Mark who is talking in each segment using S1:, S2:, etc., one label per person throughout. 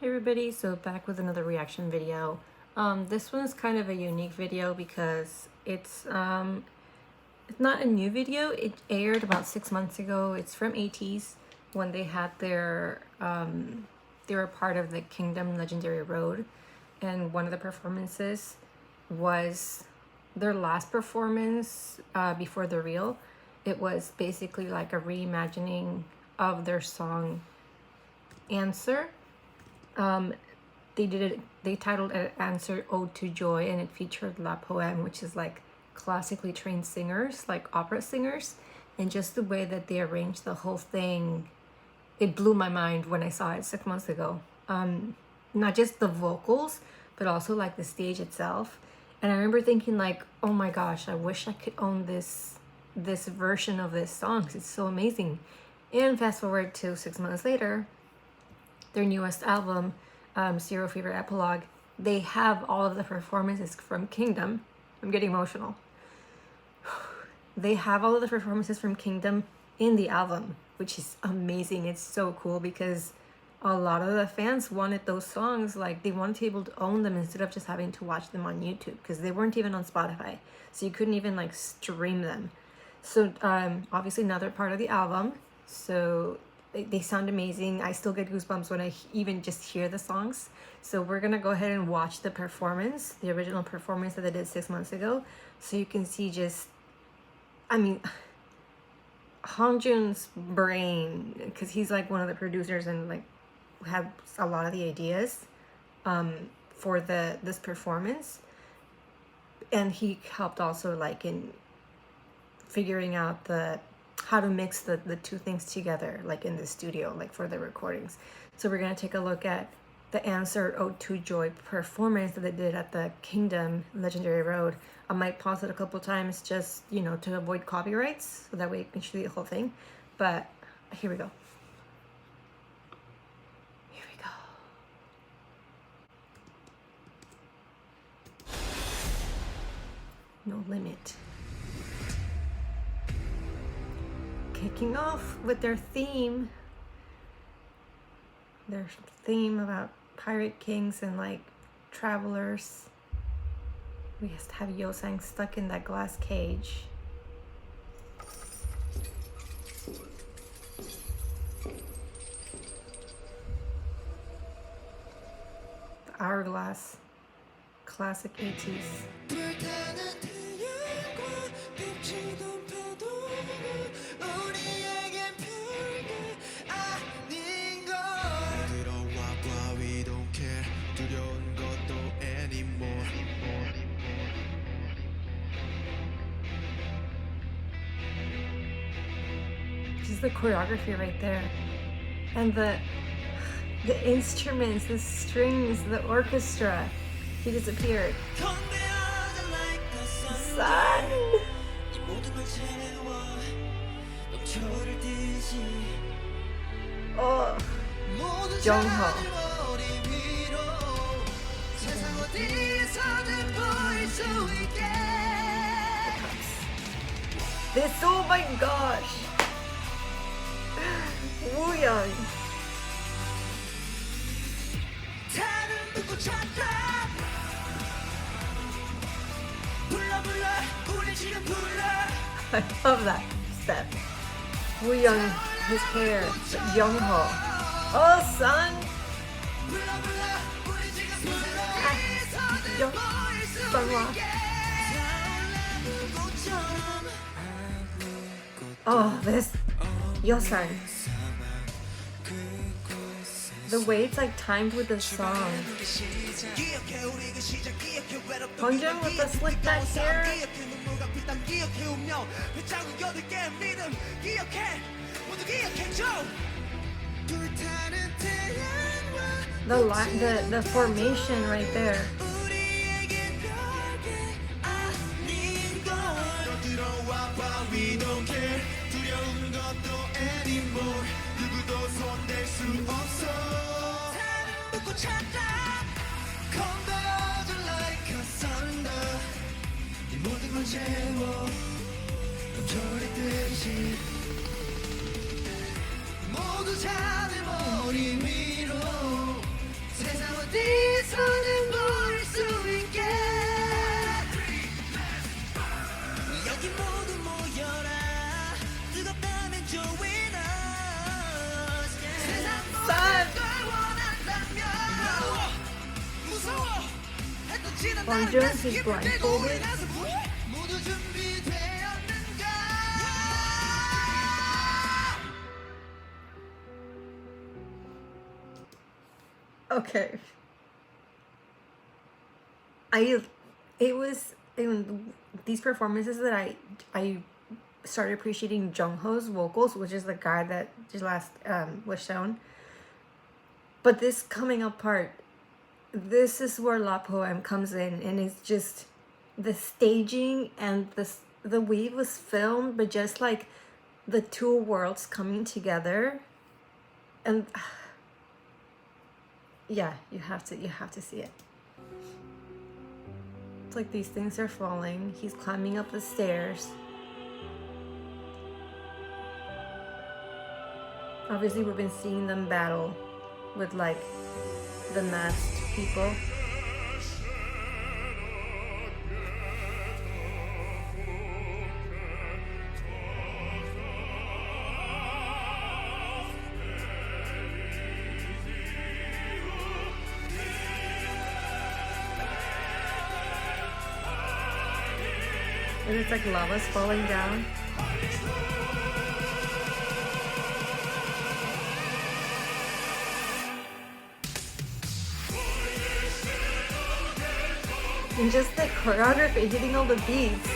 S1: Hey everybody, so back with another reaction video. This one is kind of a unique video because it's not a new video. It aired about 6 months ago. It's from Ateez when they had their they were part of the Kingdom Legendary Road, and one of the performances was their last performance before the reel. It was basically like a reimagining of their song Answer. They titled it Answer Ode to Joy, and it featured La Poème, which is like classically trained singers, like opera singers. And just the way that they arranged the whole thing, it blew my mind when I saw it 6 months ago. Not just the vocals, but also like the stage itself. And I remember thinking like, oh my gosh, I wish I could own this version of this song, 'cause it's so amazing. And fast forward to 6 months later, their newest album, Zero Fever Epilogue, they have all of the performances from Kingdom. I'm getting emotional. They have all of the performances from Kingdom in the album, which is amazing. It's so cool because a lot of the fans wanted those songs. Like, they wanted to be able to own them instead of just having to watch them on YouTube, because they weren't even on Spotify, so you couldn't even like stream them. So obviously now they're part of the album, so they sound amazing. I still get goosebumps when I even just hear the songs. So we're gonna go ahead and watch the performance, the original performance that they did 6 months ago, so you can see just, I mean, Hongjoon's brain, because he's like one of the producers and like had a lot of the ideas for this performance, and he helped also like in figuring out how to mix the two things together, like in the studio, like for the recordings. So we're gonna take a look at the Answer Ode to Joy performance that they did at the Kingdom Legendary Road. I might pause it a couple times just, you know, to avoid copyrights, so that way you can see the whole thing. But here we go. Here we go. No limit. Kicking off with their theme about pirate kings and like travelers. We just have Yosang stuck in that glass cage. The hourglass, classic Ateez. Just the choreography right there, and the instruments, the strings, the orchestra. He disappeared. Sun. Oh, Jongho. This, oh my gosh. Wooyoung. I love that step. Wooyoung, his hair, Jongho. Oh, Sun. Oh, this Yosang. The way it's like timed with the song. Hongjoon with the slick back hair. The formation right there. Bong Joon is blindfolded. Okay. It was in these performances that I started appreciating Jung Ho's vocals, which is the guy that just last was shown. But this coming up part, this is where La Poème comes in, and it's just the staging and the way it was filmed, but just like the two worlds coming together, and yeah, you have to see it. It's like these things are falling. He's climbing up the stairs. Obviously, we've been seeing them battle with like the masked people. And it's like lava's falling down. And just the choreography hitting all the beats.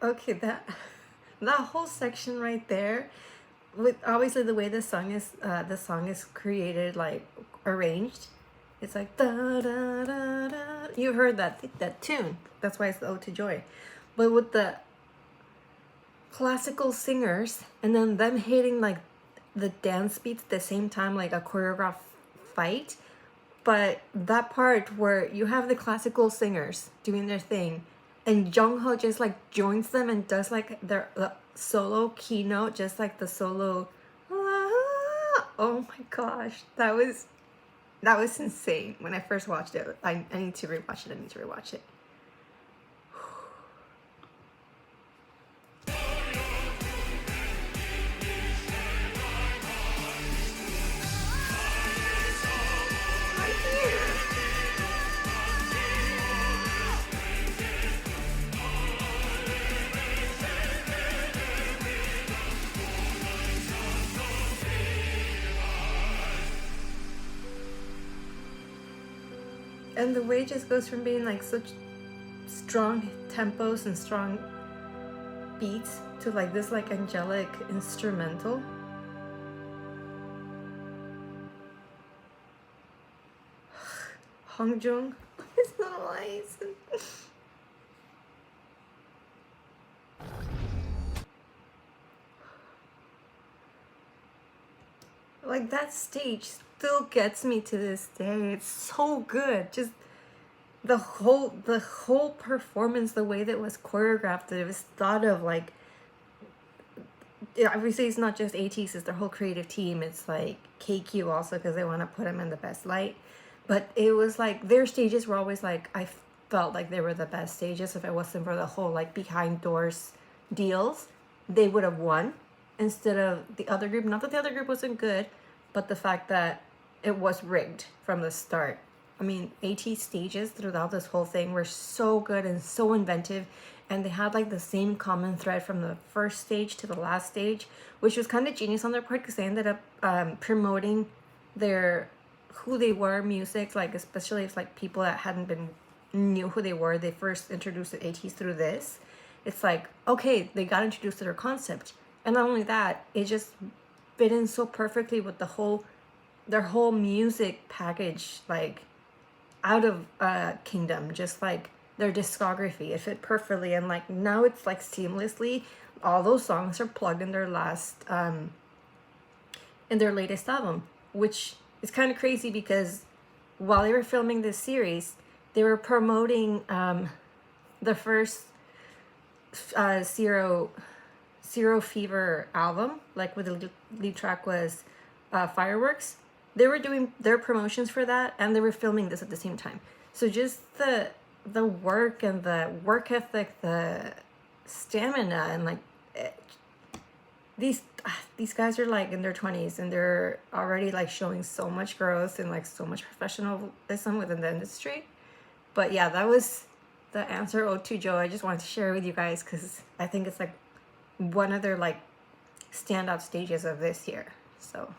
S1: Okay, that whole section right there, with obviously the way the song is created, like arranged, it's like da da da da. You heard that tune. That's why it's the Ode to Joy. But with the classical singers and then them hitting like the dance beats at the same time, like a choreographed fight. But that part where you have the classical singers doing their thing, and Jung Ho just like joins them and does like their solo keynote, just like the solo. Oh my gosh, that was insane. When I first watched it, I need to rewatch it. And the way it just goes from being like such strong tempos and strong beats to like this like angelic instrumental. Hong Jung, his little eyes. Like that stage still gets me to this day. It's so good. Just the whole performance, the way that it was choreographed, it was thought of like, obviously it's not just Ateez, it's their whole creative team. It's like KQ also, because they want to put them in the best light. But it was like their stages were always like, I felt like they were the best stages. If it wasn't for the whole like behind doors deals, they would have won instead of the other group. Not that the other group wasn't good, but the fact that it was rigged from the start. I mean, Ateez stages throughout this whole thing were so good and so inventive, and they had like the same common thread from the first stage to the last stage, which was kind of genius on their part, because they ended up promoting their who they were music, like especially if like people that hadn't been knew who they were, they first introduced the Ateez through this. It's like, okay, they got introduced to their concept, and not only that, it just fit in so perfectly with their whole music package, like out of Kingdom, just like their discography. It fit perfectly, and like now it's like seamlessly all those songs are plugged in their latest album, which is kind of crazy because while they were filming this series, they were promoting the first Zero Fever album, like with the lead track was Fireworks. They were doing their promotions for that, and they were filming this at the same time. So just the work and the work ethic, the stamina, and like these guys are like in their 20s, and they're already like showing so much growth and like so much professionalism within the industry. But yeah, that was the answer Ode to Joy. I just wanted to share with you guys because I think it's like one of their like standout stages of this year. So